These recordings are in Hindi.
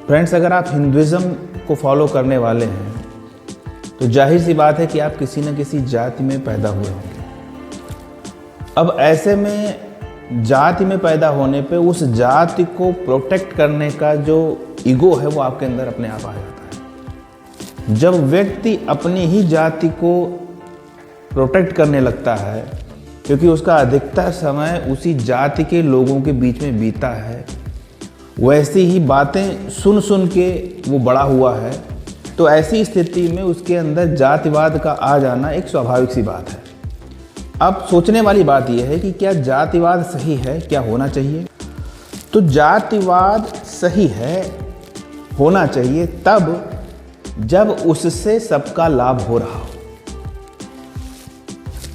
फ्रेंड्स, अगर आप हिंदुज़म को फॉलो करने वाले हैं तो जाहिर सी बात है कि आप किसी न किसी जाति में पैदा हुए होंगे। अब ऐसे में जाति में पैदा होने पे उस जाति को प्रोटेक्ट करने का जो ईगो है वो आपके अंदर अपने आप आ जाता है। जब व्यक्ति अपनी ही जाति को प्रोटेक्ट करने लगता है, क्योंकि उसका अधिकतर समय उसी जाति के लोगों के बीच में बीता है, वैसी ही बातें सुन सुन के वो बड़ा हुआ है, तो ऐसी स्थिति में उसके अंदर जातिवाद का आ जाना एक स्वाभाविक सी बात है। अब सोचने वाली बात यह है कि क्या जातिवाद सही है, क्या होना चाहिए? तो जातिवाद सही है, होना चाहिए तब जब उससे सबका लाभ हो रहा हो।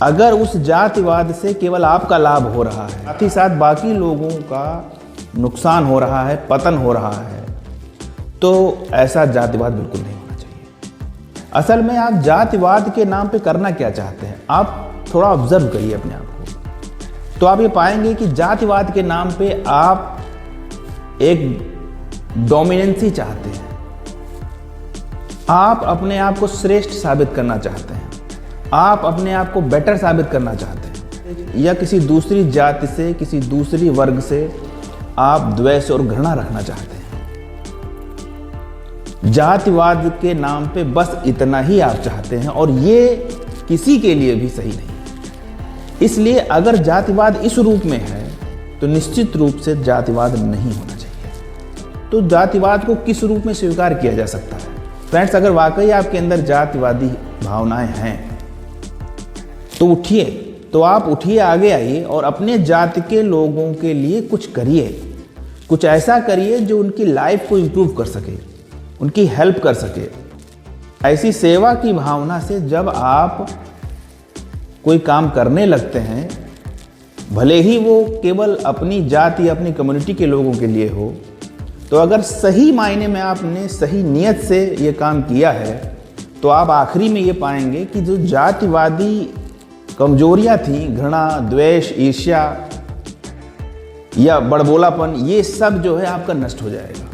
अगर उस जातिवाद से केवल आपका लाभ हो रहा है, साथ ही साथ बाकी लोगों का नुकसान हो रहा है, पतन हो रहा है, तो ऐसा जातिवाद बिल्कुल नहीं होना चाहिए। असल में आप जातिवाद के नाम पे करना क्या चाहते हैं? आप थोड़ा ऑब्जर्व करिए अपने आप को, तो आप ये पाएंगे कि जातिवाद के नाम पे आप एक डोमिनेंसी चाहते हैं। आप अपने आप को श्रेष्ठ साबित करना चाहते हैं, आप अपने आप को बेटर साबित करना चाहते हैं, या किसी दूसरी जाति से, किसी दूसरी वर्ग से आप द्वेष और घृणा रखना चाहते हैं। जातिवाद के नाम पे बस इतना ही आप चाहते हैं, और ये किसी के लिए भी सही नहीं। इसलिए अगर जातिवाद इस रूप में है तो निश्चित रूप से जातिवाद नहीं होना चाहिए। तो जातिवाद को किस रूप में स्वीकार किया जा सकता है? फ्रेंड्स, अगर वाकई आपके अंदर जातिवादी भावनाएं हैं तो उठिए, तो आप उठिए, आगे आइए और अपने जाति के लोगों के लिए कुछ करिए, कुछ ऐसा करिए जो उनकी लाइफ को इम्प्रूव कर सके, उनकी हेल्प कर सके। ऐसी सेवा की भावना से जब आप कोई काम करने लगते हैं, भले ही वो केवल अपनी जाति, अपनी कम्युनिटी के लोगों के लिए हो, तो अगर सही मायने में आपने सही नियत से ये काम किया है, तो आप आखिरी में ये पाएंगे कि जो जातिवादी कमजोरियां थी, घृणा, द्वेष, ईर्ष्या या बड़बोलापन, ये सब जो है आपका नष्ट हो जाएगा,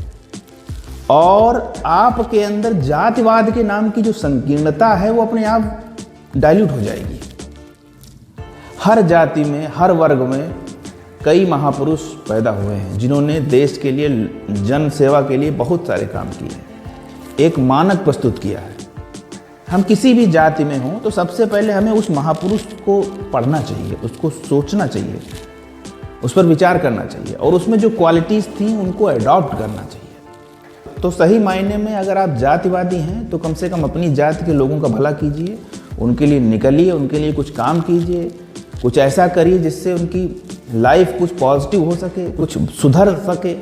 और आपके अंदर जातिवाद के नाम की जो संकीर्णता है वो अपने आप डाइल्यूट हो जाएगी। हर जाति में, हर वर्ग में कई महापुरुष पैदा हुए हैं जिन्होंने देश के लिए, जन सेवा के लिए बहुत सारे काम किए हैं, एक मानक प्रस्तुत किया है। हम किसी भी जाति में हों तो सबसे पहले हमें उस महापुरुष को पढ़ना चाहिए, उसको सोचना चाहिए, उस पर विचार करना चाहिए, और उसमें जो क्वालिटीज़ थी उनको अडॉप्ट करना चाहिए। तो सही मायने में अगर आप जातिवादी हैं तो कम से कम अपनी जाति के लोगों का भला कीजिए, उनके लिए निकलिए, उनके लिए कुछ काम कीजिए, कुछ ऐसा करिए जिससे उनकी लाइफ कुछ पॉजिटिव हो सके, कुछ सुधर सके,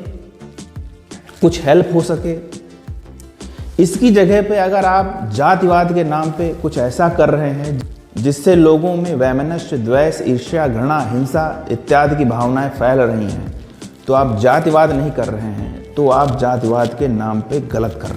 कुछ हेल्प हो सके। इसकी जगह पे अगर आप जातिवाद के नाम पे कुछ ऐसा कर रहे हैं जिससे लोगों में वैमनस्य, द्वेष, ईर्ष्या, घृणा, हिंसा इत्यादि की भावनाएं फैल रही हैं, तो आप जातिवाद नहीं कर रहे हैं, तो आप जातिवाद के नाम पे गलत कर रहे हैं।